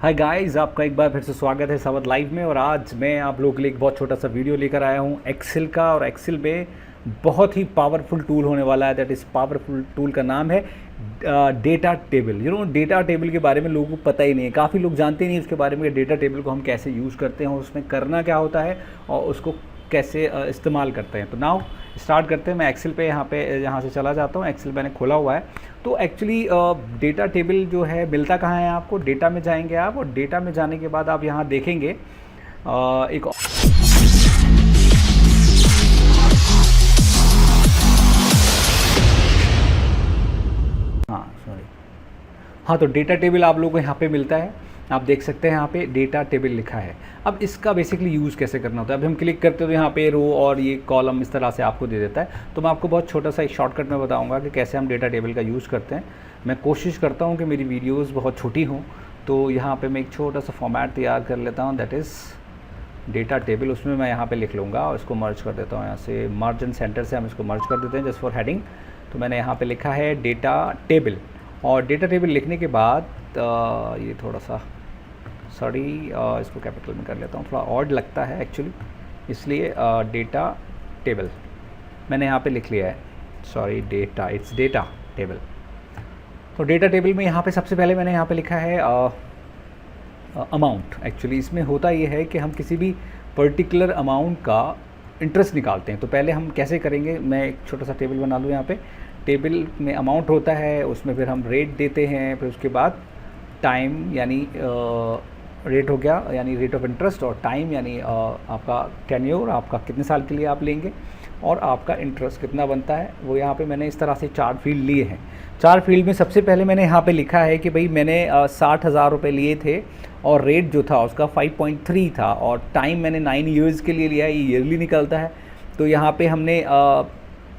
Hi guys, आपका एक बार फिर से स्वागत है सावध लाइव में। और आज मैं आप लोगों के लिए एक बहुत छोटा सा वीडियो लेकर आया हूँ एक्सेल का। और एक्सेल में बहुत ही पावरफुल टूल होने वाला है। दैट इज़ पावरफुल टूल का नाम है डेटा टेबल। डेटा टेबल के बारे में लोगों को पता ही नहीं है, काफ़ी लोग जानते नहीं उसके बारे में। डेटा टेबल को हम कैसे यूज़ करते हैं, उसमें करना क्या होता है और उसको कैसे इस्तेमाल करते हैं। तो नाउ स्टार्ट करते हैं। मैं एक्सेल पे यहाँ से चला जाता हूँ। एक्सेल मैंने खोला हुआ है। तो एक्चुअली डेटा टेबल जो है मिलता कहाँ है आपको, डेटा में जाएंगे आप, और डेटा में जाने के बाद आप यहाँ देखेंगे एक हाँ, तो डेटा टेबल आप लोगों को यहाँ पे मिलता है। आप देख सकते हैं यहाँ पे डेटा टेबल लिखा है। अब इसका बेसिकली यूज़ कैसे करना होता है, अभी हम क्लिक करते हो तो यहाँ पे रो और ये कॉलम इस तरह से आपको दे देता है। तो मैं आपको बहुत छोटा सा एक शॉर्टकट में बताऊँगा कि कैसे हम डेटा टेबल का यूज़ करते हैं। मैं कोशिश करता हूँ कि मेरी वीडियोज़ बहुत छोटी हों, तो यहाँ पर मैं एक छोटा सा फॉर्मेट तैयार कर लेता हूँ, दैट इज़ डेटा टेबल। उसमें मैं यहाँ पर लिख लूँगा और इसको मर्ज कर देता हूँ। यहाँ से मार्जिन सेंटर से हम इसको मर्ज कर देते हैं जस्ट फॉर हेडिंग। तो मैंने यहाँ पर लिखा है डेटा टेबल। और डेटा टेबल लिखने के बाद ये थोड़ा सा इसको कैपिटल में कर लेता हूँ, थोड़ा ऑड लगता है एक्चुअली, इसलिए डेटा टेबल मैंने यहाँ पे लिख लिया है। It's data table. तो डेटा टेबल में यहाँ पे सबसे पहले मैंने यहाँ पे लिखा है अमाउंट। एक्चुअली इसमें होता ये है कि हम किसी भी पर्टिकुलर अमाउंट का इंटरेस्ट निकालते हैं। तो पहले हम कैसे करेंगे, मैं एक छोटा सा टेबल बना लूँ। यहाँ पे टेबल में अमाउंट होता है, उसमें फिर हम रेट देते हैं, फिर उसके बाद टाइम यानी रेट हो गया यानी रेट ऑफ इंटरेस्ट, और टाइम यानी आपका टेन्योर, आपका कितने साल के लिए आप लेंगे, और आपका इंटरेस्ट कितना बनता है वो। यहाँ पे मैंने इस तरह से 4 फील्ड लिए हैं। 4 फील्ड में सबसे पहले मैंने यहाँ पे लिखा है कि भाई मैंने 60,000 रुपये लिए थे और रेट जो था उसका 5.3 था, और टाइम मैंने 9 ईयर्स के लिए लिया है, ये ईयरली निकलता है। तो यहाँ पे हमने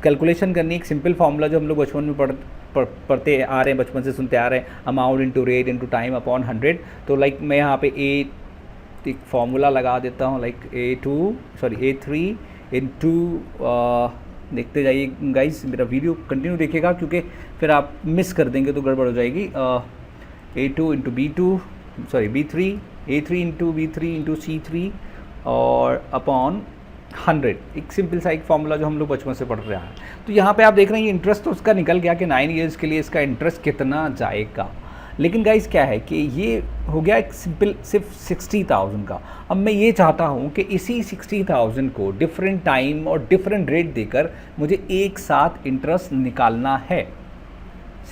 कैलकुलेशन करनी, एक सिंपल फार्मूला जो हम लोग बचपन में पढ़ते आ रहे हैं, बचपन से सुनते आ रहे हैं, amount into rate into time upon 100। तो लाइक मैं यहाँ पे एक फार्मूला लगा देता हूँ, लाइक A3 इंटू देखते जाइए गाइस, मेरा वीडियो कंटिन्यू देखिएगा क्योंकि फिर आप मिस कर देंगे तो गड़बड़ हो जाएगी। A2 into B3, A3 into B3 into C3 और अपॉन 100। एक सिंपल सा एक फार्मूला जो हम लोग बचपन से पढ़ रहे हैं। तो यहाँ पे आप देख रहे हैं ये इंटरेस्ट तो उसका निकल गया कि 9 ईयर्स के लिए इसका इंटरेस्ट कितना जाएगा। लेकिन गाइस क्या है कि ये हो गया एक सिंपल सिर्फ 60,000 का। अब मैं ये चाहता हूँ कि इसी 60,000 को डिफरेंट टाइम और डिफरेंट रेट देकर मुझे एक साथ इंटरेस्ट निकालना है।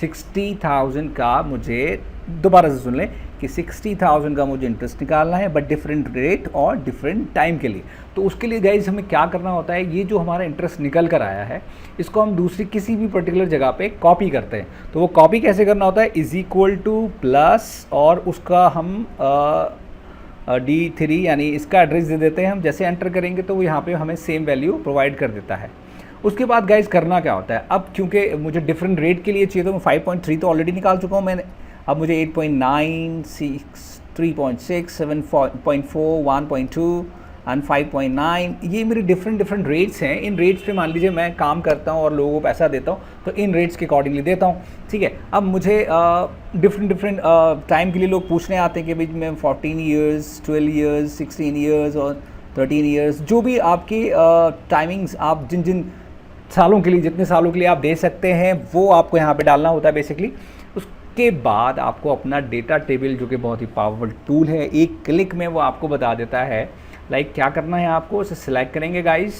60,000 का मुझे, दोबारा से सुन लें कि 60,000 का मुझे इंटरेस्ट निकालना है, बट डिफरेंट रेट और डिफरेंट टाइम के लिए। तो उसके लिए गाइज हमें क्या करना होता है, ये जो हमारा इंटरेस्ट निकल कर आया है इसको हम दूसरी किसी भी पर्टिकुलर जगह पे कॉपी करते हैं। तो वो कॉपी कैसे करना होता है, इज इक्वल टू प्लस, और उसका हम D3 यानी इसका एड्रेस दे देते हैं। हम जैसे एंटर करेंगे तो वो यहाँ पे हमें सेम वैल्यू प्रोवाइड कर देता है। उसके बाद गाइज करना क्या होता है, अब क्योंकि मुझे डिफरेंट रेट के लिए चाहिए तो मैं 5.3 तो ऑलरेडी निकाल चुका हूँ मैंने। अब मुझे 8.9, 6, 3.6, 7.4, 1.2 एंड 5.9, ये मेरे डिफरेंट रेट्स हैं। इन रेट्स पे मान लीजिए मैं काम करता हूँ और लोगों को पैसा देता हूँ, तो इन रेट्स के अकॉर्डिंगली देता हूँ। ठीक है, अब मुझे डिफरेंट टाइम के लिए लोग पूछने आते हैं कि भाई मैं 14 ईयर्स, 12 ईयर्स, 16 ईयर्स और 13 ईयर्स, जो भी आपकी टाइमिंग्स आप जिन सालों के लिए, जितने सालों के लिए आप दे सकते हैं वो आपको यहाँ पे डालना होता है बेसिकली। उसके बाद आपको अपना डेटा टेबल, जो कि बहुत ही पावरफुल टूल है, एक क्लिक में वो आपको बता देता है। लाइक क्या करना है आपको, उसे सिलेक्ट करेंगे गाइस,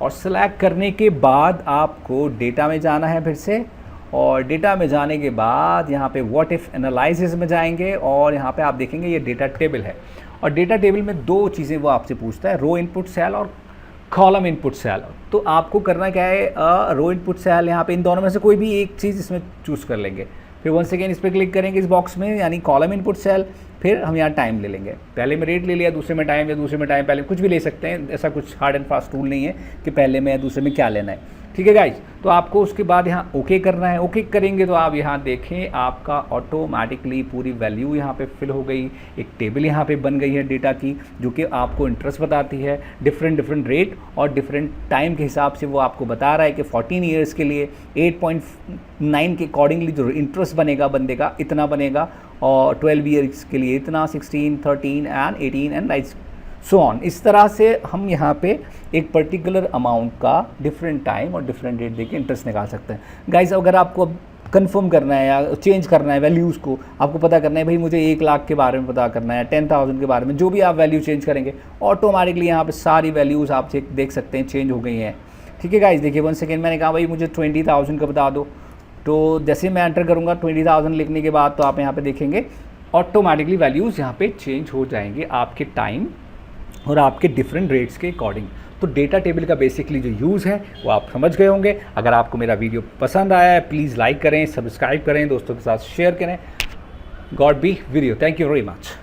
और सिलेक्ट करने के बाद आपको डेटा में जाना है फिर से, और डेटा में जाने के बाद यहाँ पे व्हाट इफ़ एनालिसिस में जाएंगे, और यहाँ पे आप देखेंगे ये डेटा टेबल है। और डेटा टेबल में 2 चीज़ें वो आपसे पूछता है, रो इनपुट सेल और कॉलम इनपुट सेल। तो आपको करना क्या है, रो इनपुट सेल, यहाँ पे इन दोनों में से कोई भी एक चीज़ इसमें चूज़ कर लेंगे। फिर वंस अगेन इस पर क्लिक करेंगे इस बॉक्स में, यानी कॉलम इनपुट सेल। फिर हम यहाँ टाइम ले लेंगे, पहले में रेट ले लिया, दूसरे में टाइम, या दूसरे में टाइम, पहले कुछ भी ले सकते हैं। ऐसा कुछ हार्ड एंड फास्ट टूल नहीं है कि पहले में या दूसरे में क्या लेना है। ठीक है गाइज, तो आपको उसके बाद यहाँ ओके करना है। ओके करेंगे तो आप यहाँ देखें आपका ऑटोमेटिकली पूरी वैल्यू यहाँ पे फिल हो गई। एक टेबल यहाँ पे बन गई है डेटा की, जो कि आपको इंटरेस्ट बताती है, डिफरेंट रेट और डिफरेंट टाइम के हिसाब से वो आपको बता रहा है कि 14 ईयर्स के लिए 8.9 के अकॉर्डिंगली जो इंटरेस्ट बनेगा बंदे का इतना बनेगा, और 12 ईयर्स के लिए इतना, 16, 13 and 18 and like so on. इस तरह से हम यहाँ पे एक पर्टिकुलर अमाउंट का डिफरेंट टाइम और डिफरेंट डेट देके इंटरेस्ट निकाल सकते हैं। गाइस अगर आपको कंफर्म करना है या चेंज करना है वैल्यूज़ को, आपको पता करना है भाई मुझे 1 लाख के बारे में पता करना है, 10,000 के बारे में, जो भी आप वैल्यू चेंज करेंगे ऑटोमेटिकली यहाँ पे सारी वैल्यूज़ आप देख सकते हैं चेंज हो गई हैं। ठीक है गाइस, देखिए 1 सेकेंड मैंने कहा भाई मुझे 20,000 का बता दो, तो जैसे मैं एंटर करूँगा 20,000 लिखने के बाद तो आप यहाँ पे देखेंगे ऑटोमेटिकली वैल्यूज़ यहाँ पे चेंज हो जाएंगे आपके टाइम और आपके डिफरेंट रेट्स के अकॉर्डिंग। तो डेटा टेबल का बेसिकली जो यूज़ है वो आप समझ गए होंगे। अगर आपको मेरा वीडियो पसंद आया है प्लीज़ लाइक करें, सब्सक्राइब करें, दोस्तों के साथ शेयर करें। God be with you, thank you very much.